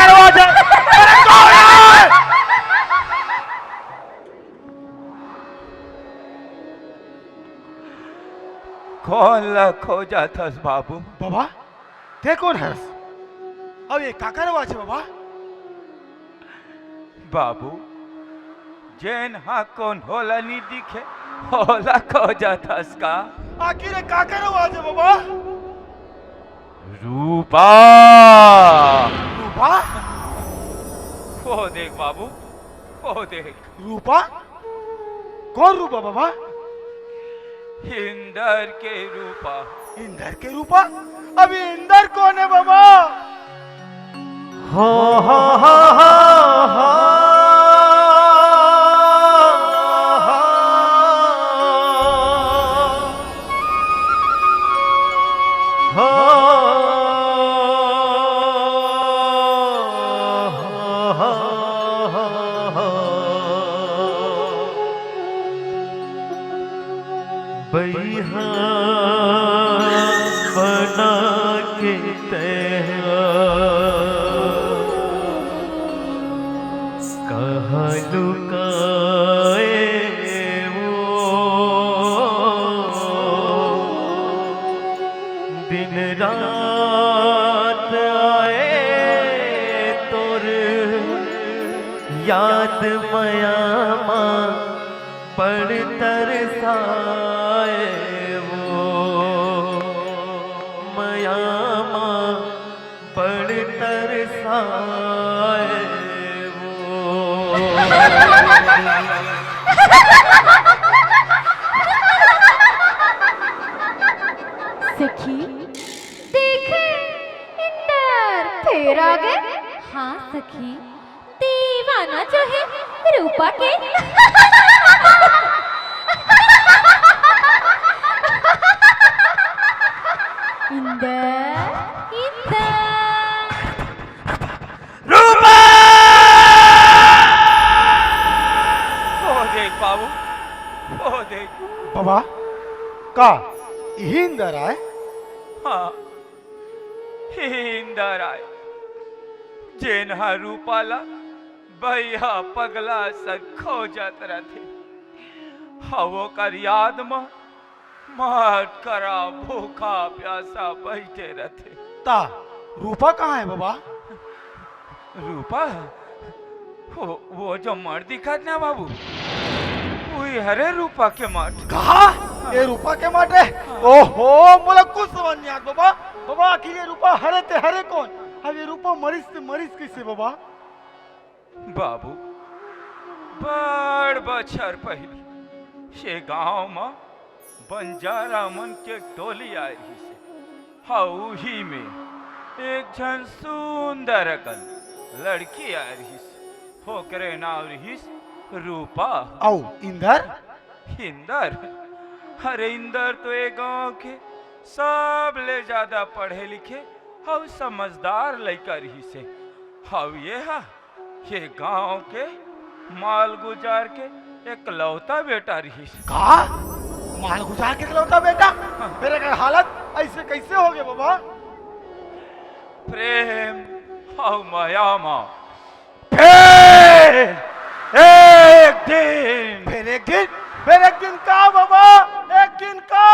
काकर आवाज है? अरे कौन है? कौन ला खोजा थस बाबू? बाबा ते कौन है? अब ये काकर आवाज है बाबा? बाबू जैन हाँ कौन होला नहीं दिखे होला खोजा थस का आखिर ये काकर आवाज है बाबा? रूपा। रूपा? वो देख बाबू वो देख रूपा? कौन रूपा बाबा? इंदर के रूपा। इंदर के रूपा? अभी इंदर कौन है बाबा? हो हो हो हो बैहा बना के तेरा कहाँ लुकाए वो दिन रात आए तोर याद मयामा पड़ तरसाए वो मयामा पड़ तरसाए वो। सखी देखे इंदर फिर आ गए। हाँ सखी दीवाना जो है रूपा के। इंदर इंदर रूपा। वो देख बाबू वो देख। बाबा का यही इंदर आए? हाँ इंदर आए जेन हा रूपाला भैया पगला सा खोजत रथे हवो कर याद में मार करा भूखा प्यासा बैठे रथे। ता रूपा कहाँ है बाबा? रूपा वो जो मर दिखत ना बाबू वही हरे रूपा के मठ। कहा ये रूपा के माटे? ओहो मोला कुछ समझ नहीं आता बाबा। बाबा आखिर ये रूपा हरे ते हरे कौन? अब ये रूपा मरीज कैसे बाबा? बाबू बड़ बछर पहले से गांव में बंजारा मन के टोली आई रही से हाउही में एक जन सुंदर अकल लड़की आ रही से होकरे नाव रही रूपा। आओ इंदर? इंदर? अरे इंदर तो एक गांव के सब ले ज्यादा पढ़े लिखे हाउ समझदार लड़का रही से हाउ ये गांव के माल गुजार के एक लौता बेटा रही से। कहा माल गुजार के लौटा बेटा? मेरे का हालत ऐसे कैसे हो गए बाबा? प्रेम हाउ माया माँ फिर एक दिन फिर एक दिन का बाबा? एक दिन का?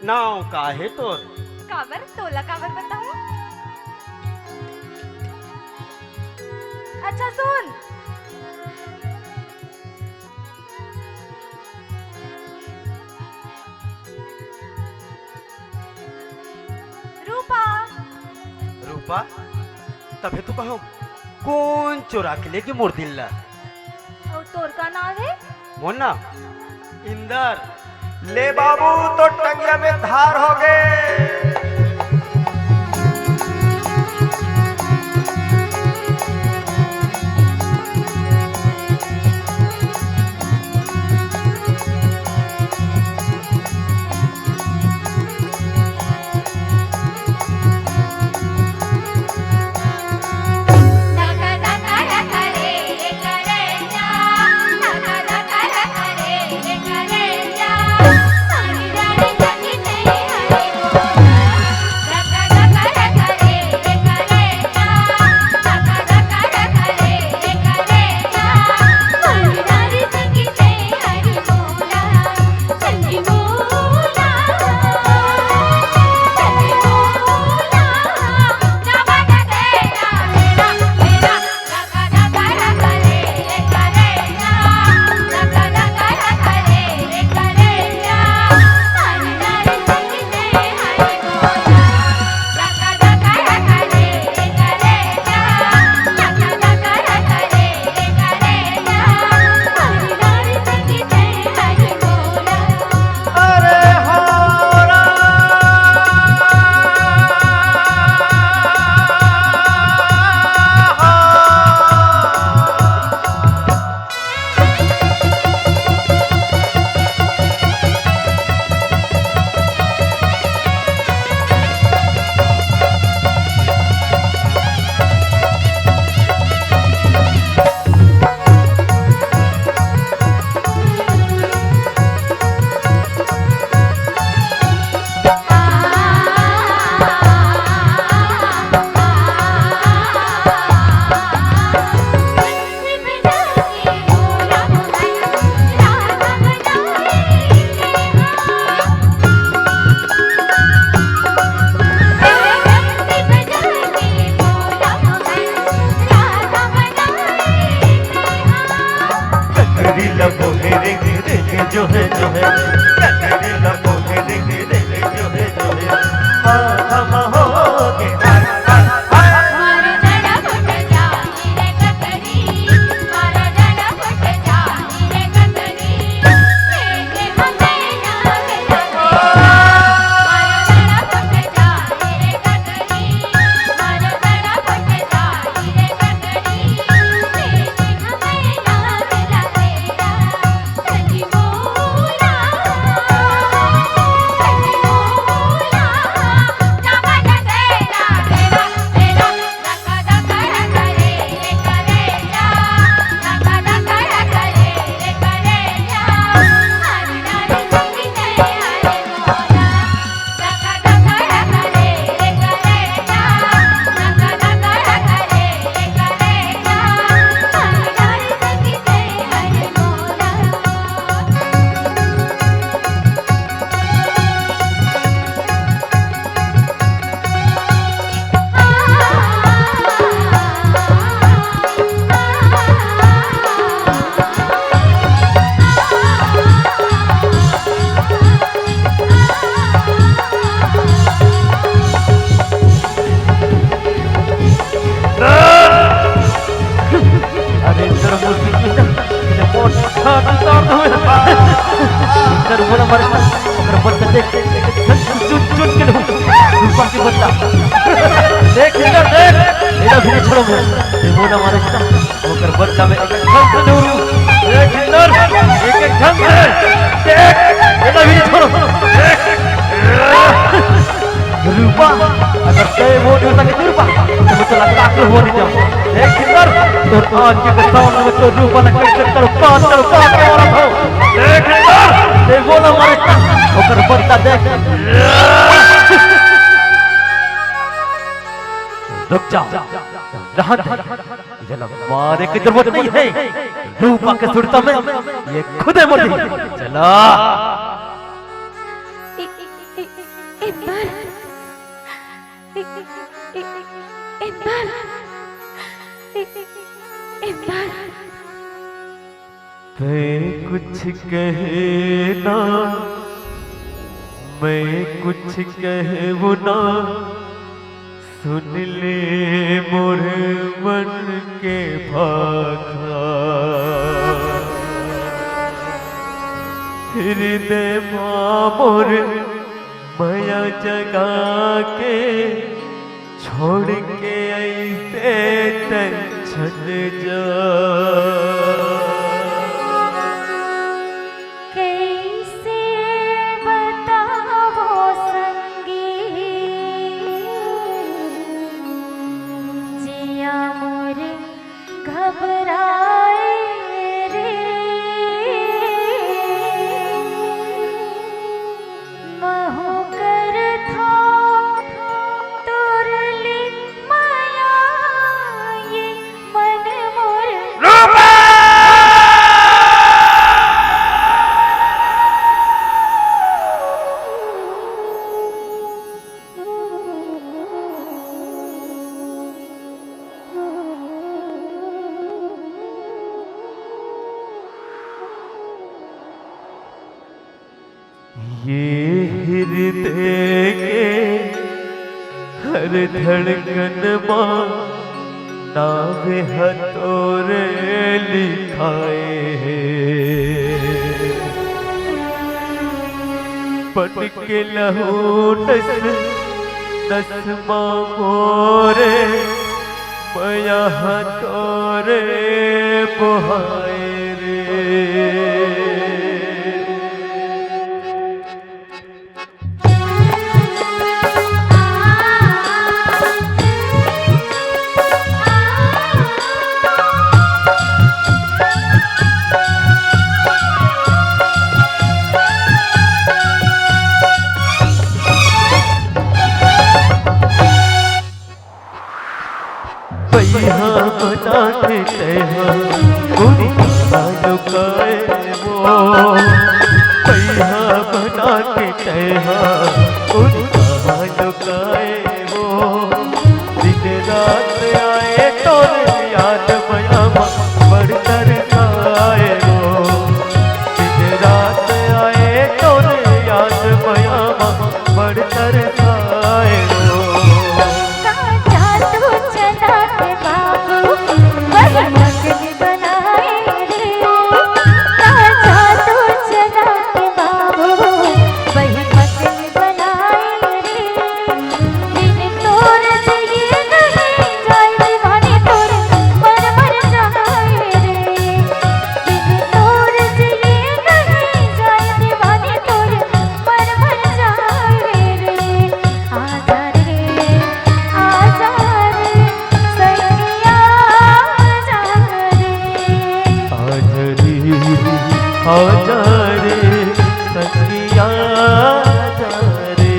नाव का है तोर? काबर तोला काबर बताऊं? अच्छा सुन रूपा रूपा तबे तो कहो कौन चोरा के लेके मोड़ दिल्ला और तोर का नाम है? मोर नाम इंदर। ले बाबू तो टंगिया में धार हो गए। रूपा अगर तय वो नहीं होता कि रूपा तो मुझे लगता है वो नहीं जाओ देख इंदर तो आज के सामने में तो रूपा ने कैसे तरफा के वाला था देख इंदर ये वो ना मारे ओकर बच्चा देख रुक जा रहा चलो मारे की जरूरत नहीं है रूपा के सुरता में ये खुद है मोटी चला मैं कुछ कहना मैं कुछ कहूँ ना सुन ले मोर मन के भाखा हृदय मोर माया जगा के छोड़ के ऐसे टेंशन जा कैसे बताओ संगी जिया मोर घबराए रे महु कर था तोरली माया ये मन मोर ये हृदय के हर धड़कन मां नाम हथौरे लिखाए पट के लहू नस नस मोरे मया हथौरे बुहाए रे पैहा बना के तैहा पूरी लुकाए वो पैहा बना के तैहा पूरी लुकाए वो दिन रात आए तो याद मया बड़ तरसाए वो दिन रात आए तो याद मया बड़ तरसाए वो आजा रे सखिया आजा रे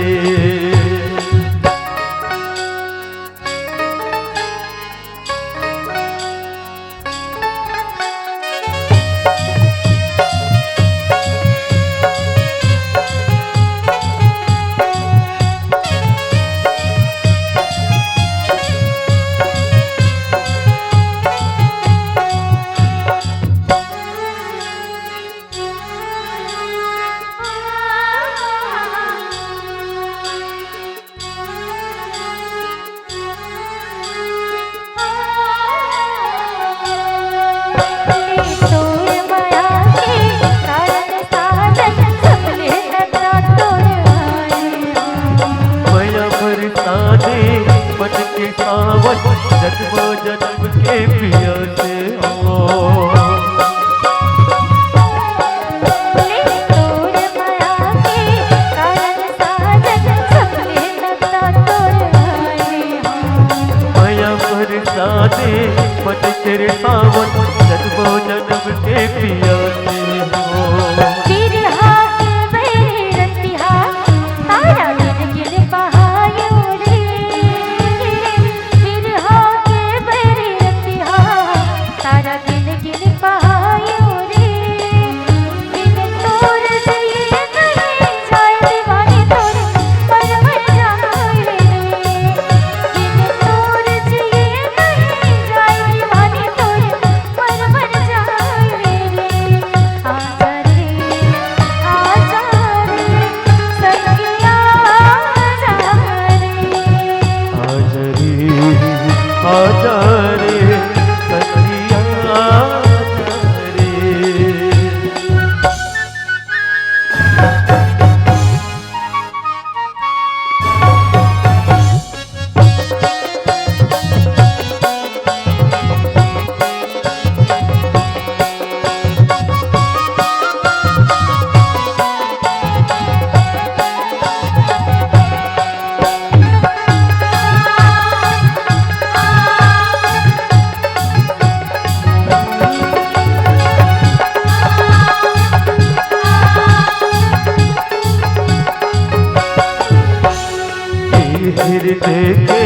देखे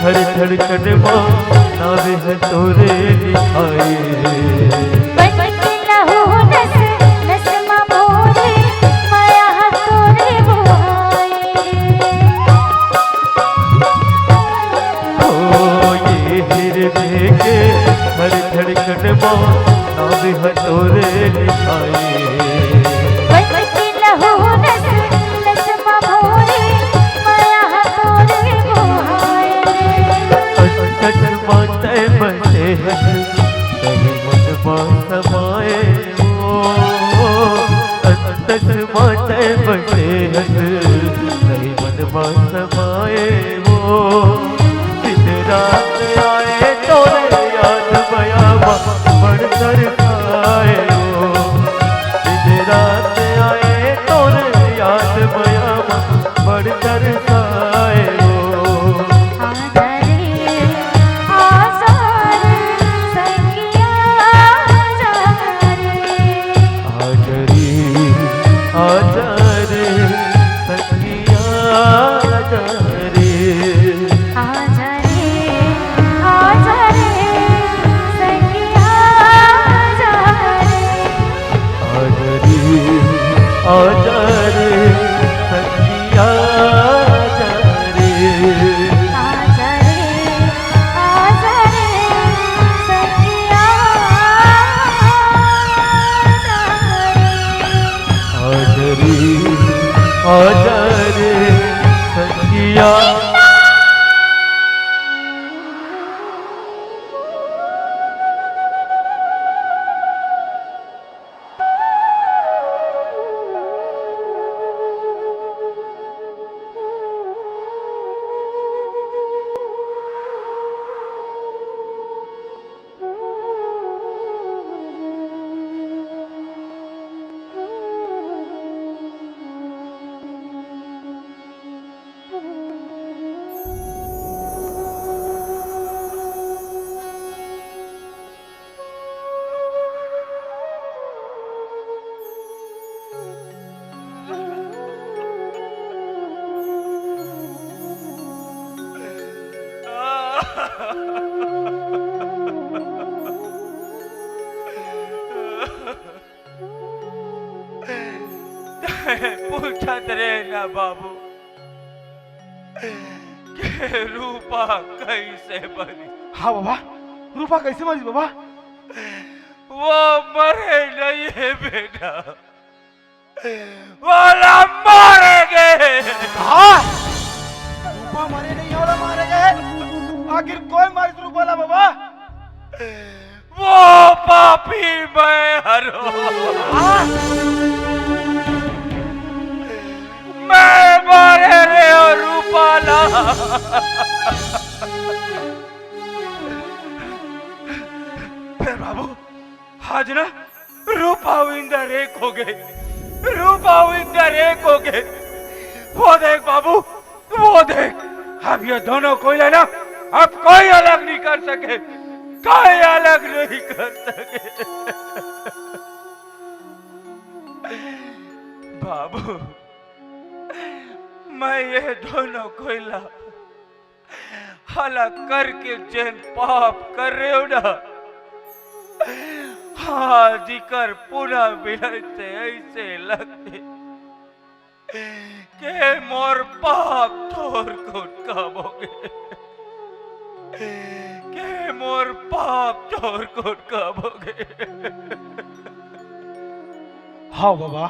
हर धड़कन माँ नावे है तोरे लिखाए बन के लहू नस नस माँ मोरे माया तोरे बुआए ओ ये हृदय के हर धड़कन माँ नावे है तोरे लिखाए बन के लहू नस नस माँ मोरे माया तोरे बुआए अंतन माते बसे कहीं मन मां समाए ओ अंतन माते बसे कहीं मन मां समाए वो दिन रात आए तोरे याद बया बड़ तरसाए वो दिन रात आए तोरे याद बया बड़ तरसाए वो आजारे आजार संगिया आजारे आजरी आजारे सखिया आजारे आजारे आजारे संगिया आजारे आजरी आजारे सखिया आजारे आजारे आजारे संगिया आजारे आजरी आजारे सखिया पूछत रे ना बाबू के रूपा कैसे बनी। हाँ बाबा, रूपा कैसे मरी बाबा? वो मरे नहीं है बेटा, वाला मारे गए। हाँ, रूपा मारे नहीं वाला मारे गए। आखिर कौन मारे रूपा ला बाबा? वो पापी मैं हरो। हाँ? मैं मारे रे रूपाला। फिर बाबू आज ना रूपा विंदर एक हो गए, रूपा विंदर एक हो गए। वो देख बाबू, वो देख, अब ये दोनों कोई लेना, अब कोई अलग नहीं कर सके, कोई अलग नहीं कर सके। बाबू मैं ये दोनों कोयला अलग करके जैन पाप कर रहे हो ना, हाँ जिकर पुनः विलय से ऐसे लगते के मोर पाप थोर को काबोगे, के मोर पाप थोर को काबोगे। हाँ बाबा।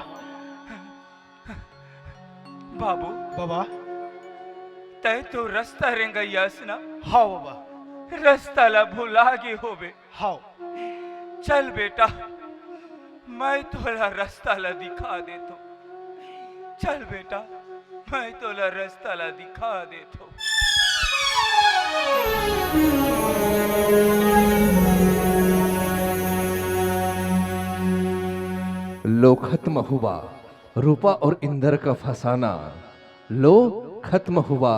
बाबू बाबा। तय तो रास्ता रेंगैयास ना। हाँ बाबा। रास्ता ला भुला गे होबे। हाँ। चल बेटा, मैं तोला रास्ता ला दिखा देतो। चल बेटा, मैं तोला रास्ता ला दिखा देतो। लो खत्म हुआ रूपा और इंदर का फसाना, लो खत्म हुआ